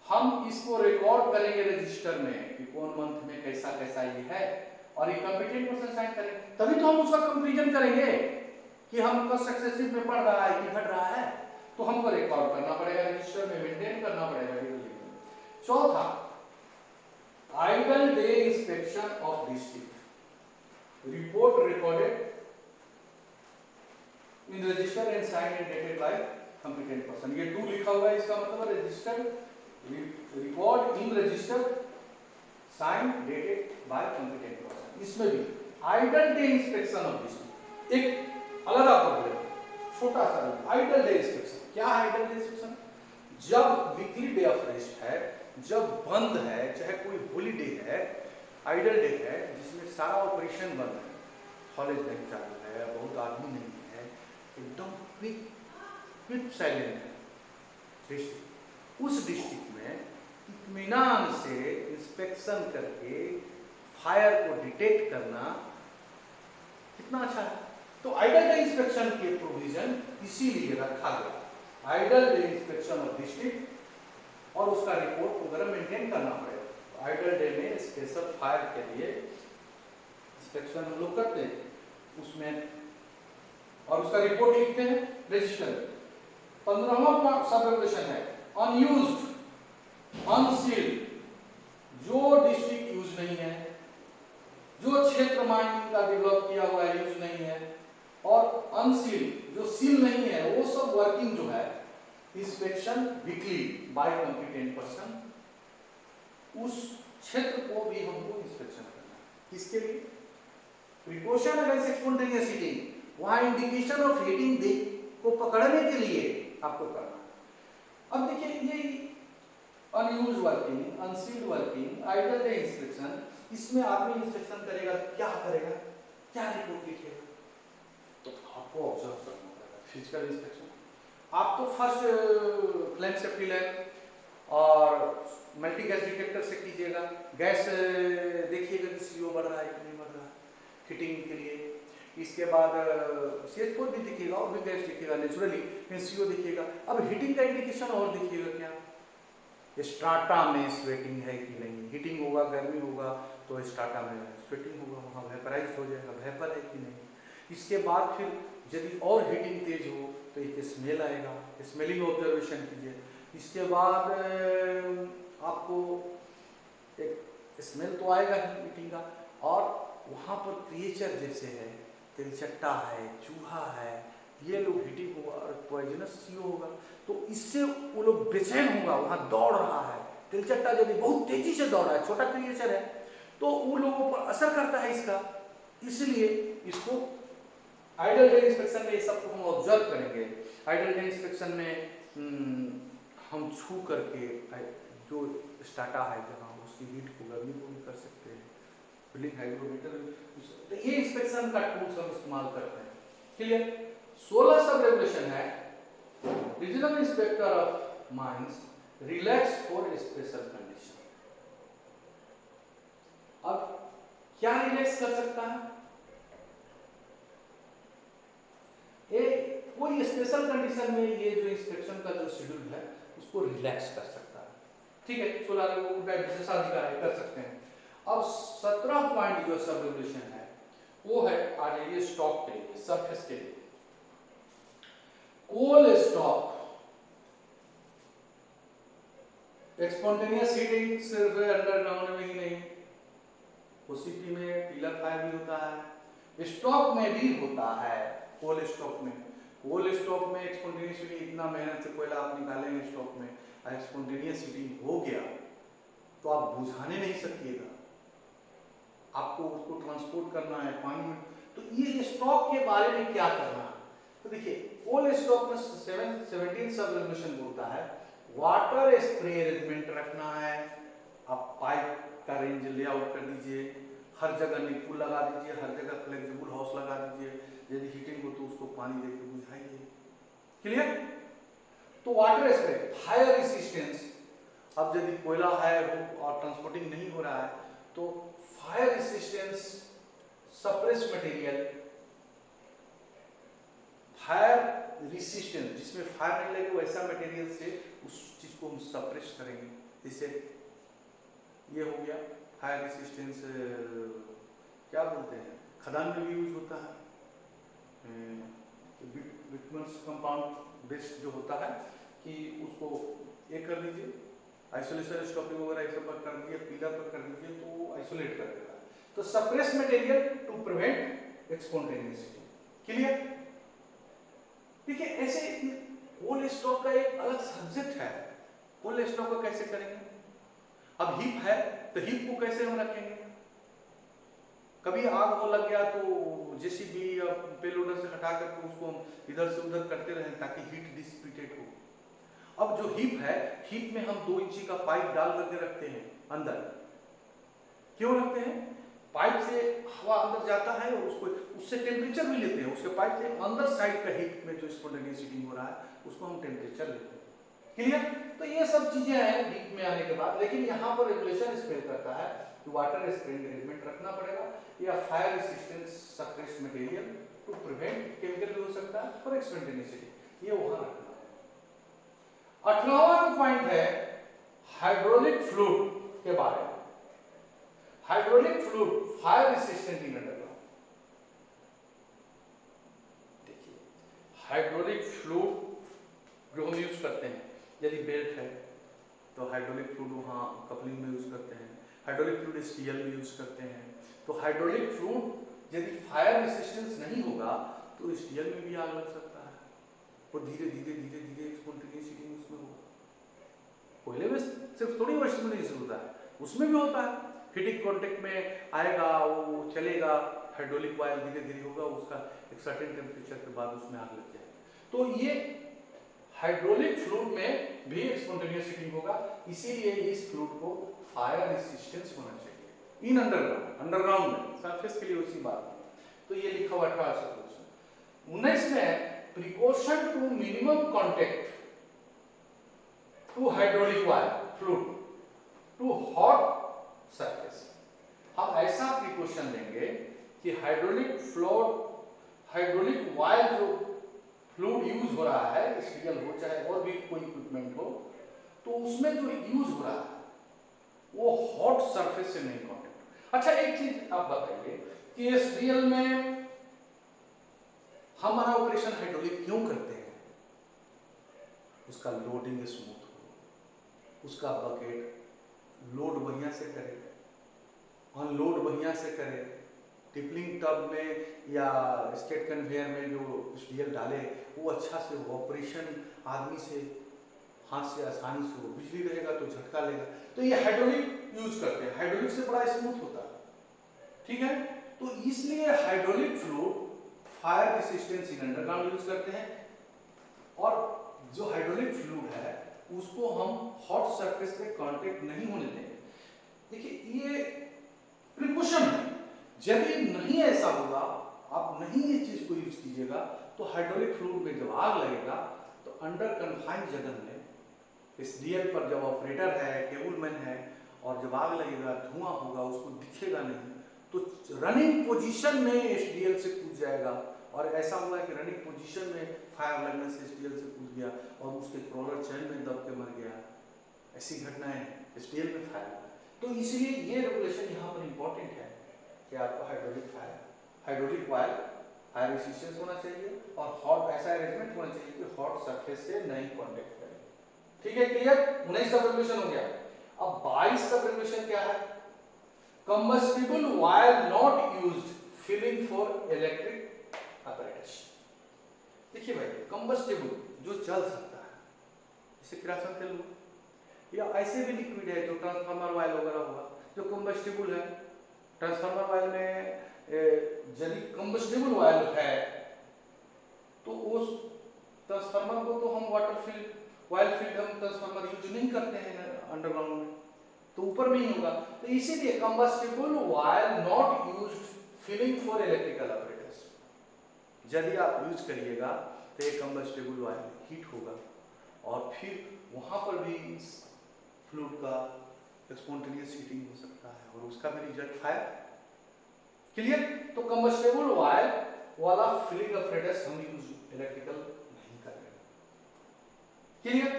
हम इसको रिकॉर्ड करेंगे रजिस्टर में कि कौन मंथ में कैसा कैसा ये है, और ये कॉम्पिटेंट पर्सन साइन करेंगे, तभी तो हम उसका कंपैरिजन करेंगे कि हमको सक्सेसिव में बढ़ रहा है कि घट रहा है। तो हमको रिकॉर्ड करना पड़ेगा रजिस्टर में, मेंटेन करना पड़ेगा। चौथा, idle day inspection of district, report recorded in register and signed and dated by competent person. ये 2 लिखा हुआ है, इसका मतलब register, record in register signed dated by competent person. इसमें भी idle day inspection of district एक अलग प्रॉब्लम, छोटा सा आइडल डे इंस्पेक्शन। क्या है आइडल डे इंस्पेक्शन? जब वीकली डे ऑफ रेस्ट है, जब बंद है, चाहे कोई हॉलीडे है, आइडल डे है जिसमें सारा ऑपरेशन बंद है, कॉलेज नहीं चालू है, बहुत आदमी नहीं है, एकदम क्विक साइलेंट है डिस्ट्रिक्ट, उस डिस्ट्रिक्ट में इत्मीनान से इंस्पेक्शन करके फायर को डिटेक्ट करना कितना अच्छा है। तो आइडल डे इंस्पेक्शन के प्रोविजन इसीलिए रखा गया, idle day inspection of district, और उसका रिपोर्ट वगैरह मेंटेन करना पड़ेगा। तो आइडल डे में स्पेशल फायर के लिए इंस्पेक्शन हम लोग करते हैं उसमें, और उसका रिपोर्ट लिखते हैं रजिस्टर। 15वां सब रेगुलेशन है अनयूज्ड अनसील्ड, जो डिस्ट्रिक्ट यूज नहीं है, जो क्षेत्र माइनिंग का डेवलप किया हुआ है यूज नहीं है, और अनसील्ड जो सील नहीं है, वो सब वर्किंग जो है inspection weekly bye competent person, उस क्षेत्र को भी हमको इंस्पेक्शन करना है। किसके लिए? प्रिकॉशन अगेंस्ट स्पॉन्टेनियस हीटिंग, वहां इंडिकेशन ऑफ हीटिंग को पकड़ने के लिए आपको करना है। अब देखिए ये unused working, unsealed working, idle day inspection, इसमें आदमी इंस्पेक्शन करेगा, क्या करेगा, क्या रिपोर्ट लिखेगा? तो आपको ऑब्जर्व करना पड़ेगा फिजिकल इंस्पेक्शन। आप तो फर्स्ट फ्लेम सेफ्टी लैब और मल्टी गैस डिटेक्टर से कीजिएगा, गैस देखिएगा कि CO बढ़ रहा है कि नहीं बढ़ रहा है हीटिंग के लिए। इसके बाद CH4 भी दिखेगा और भी गैस दिखेगा नेचुरली, फिर CO दिखेगा। अब हीटिंग का इंडिकेशन और दिखेगा क्या, स्ट्राटा में स्वेटिंग है कि नहीं, हीटिंग होगा गर्मी होगा तो स्ट्राटा में स्वेटिंग होगा, वहाँ वेपराइज हो जाएगा, वेपर है कि नहीं। इसके बाद फिर यदि और हीटिंग तेज हो तो एक स्मेल आएगा, स्मेलिंग ऑब्जर्वेशन कीजिए। इसके बाद आपको एक स्मेल तो आएगा ही हीटिंग का, और वहाँ पर क्रिएचर जैसे है, तिलचट्टा है, चूहा है, ये लोग हीटिंग होगा और पॉइजनस CO होगा, तो इससे वो लोग बेचैन होगा, वहाँ दौड़ रहा है। तिलचट्टा यदि बहुत तेजी से दौड़ रहा है, छोटा क्रिएचर है, तो उन लोगों पर असर करता है इसका, इसलिए इसको आइडल डे इंस्पेक्शन में ये सब को हम ऑब्जर्व करेंगे। आइडल डे इंस्पेक्शन में हम छू करके जो स्टाटा है जहाँ उसकी हीट को गर्मी को भी कर सकते हैं, बिल्डिंग हाइड्रोमीटर, तो ये इंस्पेक्शन का टूल्स हम इस्तेमाल करते हैं। क्लियर। 16 सब रेगुलेशन है। Regional inspector of mines relax for special condition. अब क्या रिलैक्स कर सकता है? कोई स्पेशल कंडीशन में ये जो इंस्पेक्शन का जो शेड्यूल है उसको रिलैक्स कर सकता है। ठीक है, 16 लोगों का विशेषाधिकार है, कर सकते हैं। अब 17 पॉइंट जो सब रेगुलेशन है वो है आ जाइए स्टॉक के लिए, सरफेस के लिए। कोल स्टॉक स्पॉन्टेनियस हीटिंग सिर्फ अंडरग्राउंड में ही नहीं, ओसीपी में पिलर फायर भी होता है, स्टॉक में भी होता है। कोल स्टॉक में स्पॉन्टेनियस हीटिंग, इतना मेहनत से कोयला आप निकालेंगे स्टॉक में, स्पॉन्टेनियस हीटिंग हो गया तो आप बुझाने नहीं सकिएगा, आपको उसको ट्रांसपोर्ट करना है पानी में। तो ये स्टॉक के बारे में क्या करना है, तो देखिए कोल स्टॉक में 17 सब रेगुलेशन बोलता है वाटर स्प्रे अरेंजमेंट रखना है। आप पाइप का रेंज लेआउट कर दीजिए, हर जगह निपुल लगा दीजिए, हर जगह फ्लेक्सिबल हाउस लगा दीजिए, यदि हीटिंग हो तो उसको पानी देके बुझाइए। क्लियर। तो वाटर स्प्रे, फायर रेसिस्टेंस, अब यदि कोयला है वो और ट्रांसपोर्टिंग नहीं हो रहा है तो fire resistance suppress material, fire resistance जिसमें फायर नहीं लगे वैसा मटेरियल से उस चीज को हम सप्रेस करेंगे। जैसे ये हो गया फायर रेसिस्टेंस, क्या बोलते हैं, खदान में भी यूज होता है, बिटमस कंपाउंड बेस्ड जो होता है कि उसको ये कर दीजिए, आइसोलेशन स्टॉपिंग वगैरह ये सब पर कर दीजिए, पिलर पर कर दीजिए तो वो आइसोलेट कर देगा। तो suppress material to prevent spontaneous heating. Clear. देखिए ऐसे कोल स्टॉक का एक अलग सब्जेक्ट है। कोल स्टॉक को कैसे करेंगे? अब हीप है तो हीप को कैसे हम रखेंगे? कभी आग हो लग गया तो जेसीबी या पेलोडर से हटा करके उसको हम इधर से उधर करते रहें ताकि हीट डिसिपेटेड हो। अब जो हीप है, हीप में हम 2 इंची का पाइप डाल करके रखते हैं अंदर। क्यों रखते हैं? पाइप से हवा अंदर जाता है और उसको उससे टेम्परेचर भी लेते हैं, उसके पाइप से अंदर साइड का हीट में जो स्पॉन्टेनियस हीटिंग हो रहा है उसको हम टेम्परेचर लेते हैं। क्लियर। तो ये सब चीजें हैं हीट में आने के बाद, लेकिन यहाँ पर रेगुलेशन स्पेल करता है कि वाटर स्प्रेइंग अरेंजमेंट रखना पड़ेगा या fire resistance suppress material to prevent, chemical भी हो सकता है फॉर स्पॉन्टेनियस हीटिंग, ये वहां रखना है। 18वां पॉइंट है हाइड्रोलिक फ्लूइड के बारे में। हाइड्रोलिक फ्लूइड फायर रेसिस्टेंट इन अंडरग्राउंड। देखिए हाइड्रोलिक फ्लूइड जो हम यूज करते हैं, यदि बेल्ट है तो हाइड्रोलिक फ्लूइड वहाँ कपलिंग में यूज करते हैं, हाइड्रोलिक फ्लूइड स्टील में यूज करते हैं। तो हाइड्रोलिक फ्लूइड यदि फायर रेसिस्टेंस नहीं होगा तो स्टील में भी आग लग सकता है, वो धीरे धीरे धीरे धीरे स्पॉन्टेनियस हीटिंग उसमें होगा। कोयले में सिर्फ थोड़ी स्पॉन्टेनियस होता है, उसमें भी होता है, हीटिंग कांटेक्ट में आएगा, वो चलेगा, हाइड्रोलिक वायर धीरे धीरे होगा, उसका एक सर्टेन टेम्परेचर के बाद उसमें आग लग जाएगी। तो ये हाइड्रोलिक फ्लूइड में भी स्पॉन्टेनियस हीटिंग होगा, इसीलिए इस फ्लूइड को फायर रेसिस्टेंस होना चाहिए इन अंडरग्राउंड में, सरफेस के लिए उसी बात है। तो ये लिखा हुआ 19 में precaution to minimum contact to hydraulic wire fluid to hot surface. हम ऐसा प्रिकॉशन लेंगे कि हाइड्रोलिक वायर जो फ्लूइड यूज हो रहा है, स्टील हो चाहे और भी कोई इक्विपमेंट हो, तो उसमें जो यूज हो रहा है वो हॉट सरफेस से नहीं कांटेक्ट। अच्छा एक चीज आप बताइए कि स्टील में हमारा ऑपरेशन हाइड्रोलिक क्यों करते हैं? उसका लोडिंग स्मूथ हो, उसका बकेट लोड बढ़िया से करे, अनलोड बढ़िया से करे, टिपलिंग टब में या स्टेट कन्वेयर में जो स्टील डाले वो अच्छा से हो, ऑपरेशन आदमी से हाथ से आसानी से हो, बिजली रहेगा तो झटका लेगा। तो ये हाइड्रोलिक यूज करते हैं, हाइड्रोलिक से बड़ा स्मूथ होता है, ठीक है। तो इसलिए हाइड्रोलिक फ्लूइड फायर रेसिस्टेंस इन अंडरग्राउंड यूज करते हैं, और जो हाइड्रोलिक फ्लूइड है उसको हम हॉट सरफेस पे कांटेक्ट नहीं होने देंगे। देखिए ये प्रिकॉशन है, यदि नहीं ऐसा होगा, आप नहीं इस चीज को यूज कीजिएगा, तो हाइड्रोलिक फ्लूइड में जब आग लगेगा तो अंडर कन्फाइंड जगह में एसडीएल पर जब ऑपरेटर है, केबलमैन है, और जब आग लगेगा धुआं होगा, उसको दिखेगा नहीं, तो रनिंग पोजीशन में एसडीएल से कूद जाएगा। और ऐसा हुआ है कि रनिंग पोजीशन में फायर लगने से एसडीएल से कूद गया और उसके क्रॉलर चैन में दब के मर गया। ऐसी घटनाएं एसडीएल में फायर हुआ। तो इसलिए ये रेगुलेशन यहाँ पर इंपॉर्टेंट है कि आपको हाइड्रोलिक वायर फायर रेसिस्टेंस होना चाहिए, और हॉट ऐसा अरेंजमेंट होना चाहिए कि हॉट सरफेस से नहीं कांटेक्ट करे। ठीक है, क्लियर? 19 सब रेगुलेशन हो गया। अब 22 सब रेगुलेशन क्या है? Combustible wire not used filling for electric apparatus। देखिए भाई, कंबस्टिबल जो जल सकता है, जैसे किरासन तेल हुआ, या ऐसे भी लिक्विड है जो ट्रांसफार्मर ऑयल वगैरह हुआ जो कंबस्टिबल है। ट्रांसफार्मर ऑयल में यदि कंबस्टिबल ऑयल है तो उस ट्रांसफार्मर को तो हम वाटर फील्ड ऑयल फील्ड हम ट्रांसफार्मर यूज नहीं करते हैं अंडरग्राउंड में, तो ऊपर में ही होगा। तो इसीलिए combustible oil not used filling for electrical operators. यदि आप यूज करिएगा तो ये कंबस्टिबल ऑयल हीट होगा और फिर वहां पर भी फ्लूइड का स्पॉन्टेनियस हीटिंग हो सकता है और उसका भी रिजल्ट फायर। क्लियर? तो कंबस्टिबल ऑयल वाला फिलिंग apparatus हम यूज इलेक्ट्रिकल नहीं कर रहे। क्लियर?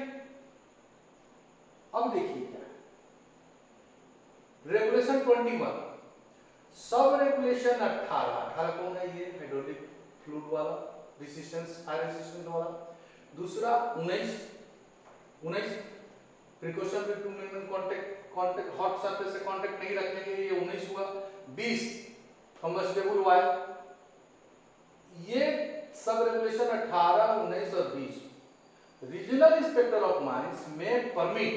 अब देखिए क्या है रेगुलेशन 21, सब रेगुलेशन 18 कौन है? ये हाइड्रोलिक फ्लूइड वाला रेसिस्टेंस, फायर रेसिस्टेंस वाला। दूसरा 19 precaution with two minimum contact hot surface से कांटेक्ट नहीं रखने के लिए 19 हुआ। 20 कंबस्टिबल ऑयल। ये सब रेगुलेशन 18, 19 और 20 रीजनल इंस्पेक्टर ऑफ माइंस में permit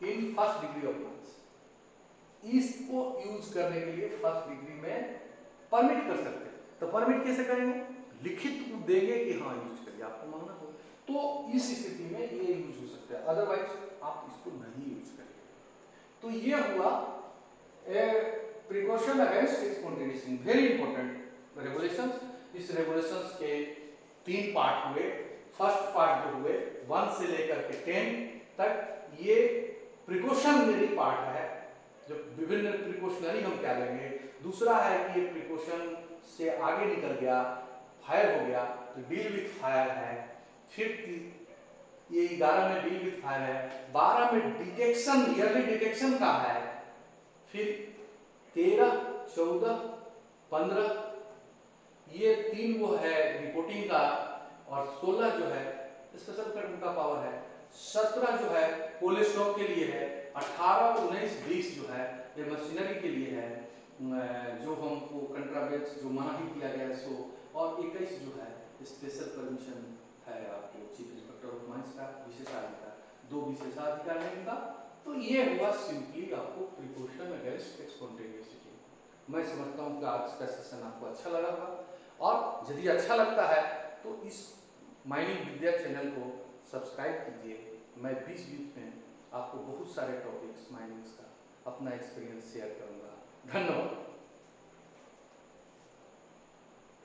in first degree of mines, इसको यूज करने के लिए फर्स्ट डिग्री में परमिट कर सकते हैं। तो परमिट कैसे करेंगे? लिखित देंगे कि हाँ यूज करिए, आपको मांगना हो तो इस स्थिति में ये यूज हो सकता है, अदरवाइज आप इसको नहीं यूज करिए। तो ये हुआ precaution against spontaneous, very important regulations. इस रेगुलेशंस के 3 पार्ट हुए। फर्स्ट पार्ट जो हुए 1 से लेकर के 10 तक, ये प्रिकॉशनरी पार्ट है, जो विभिन्न प्रिकॉशनरी हम क्या लेंगे। दूसरा है कि ये प्रिकॉशन से आगे निकल गया, फायर हो गया तो डील विथ फायर है। फिर ये 11 में डील विथ फायर है, 12 में डिटेक्शन, ईयरली डिटेक्शन का है, फिर 13, 14, 15 ये 3 वो है रिपोर्टिंग का, और 16 जो है स्पेशल कर्म का पावर है, 17 जो है कोल स्टॉक के लिए है, 18, 19, 20 जो है ये मशीनरी के लिए है, जो हमको कंट्राबेट्स जो मना ही किया गया है सो, और 21 जो है स्पेशल परमिशन है आपको चीफ इंस्पेक्टर ऑफ माइंस का विशेषाधिकार, 2 विशेषाधिकार है इनका। तो ये हुआ सिंपली आपको प्रिकॉशन अगेंस्ट स्पॉन्टेनियसिटी। मैं समझता हूँ कि आज का सेशन आपको अच्छा लगा होगा, और यदि अच्छा लगता है तो इस माइनिंग विद्या चैनल को सब्सक्राइब कीजिए। मैं बीच-बीच में आपको बहुत सारे टॉपिक्स माइनिंग्स का अपना एक्सपीरियंस शेयर करूँगा। धन्यवाद।